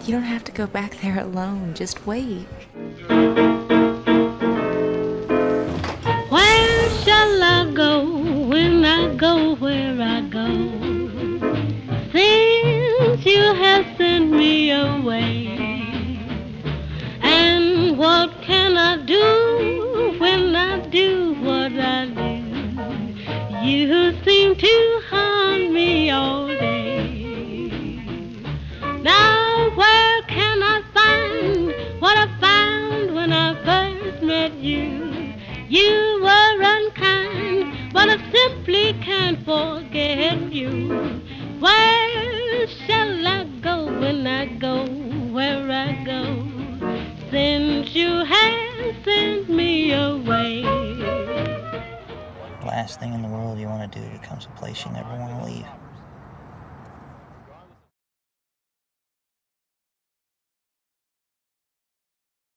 You don't have to go back there alone. Just wait. Where shall I go when I go where I go? Since you have sent me away. And what can I do when I do what I do? You seem to haunt me all day. Now where can I find what I found when I first met you? You were unkind, but I simply can't forget you. Where shall I go when I go where I go? Since you have sent me away. Last thing in the world you want to do becomes a place you never want to leave.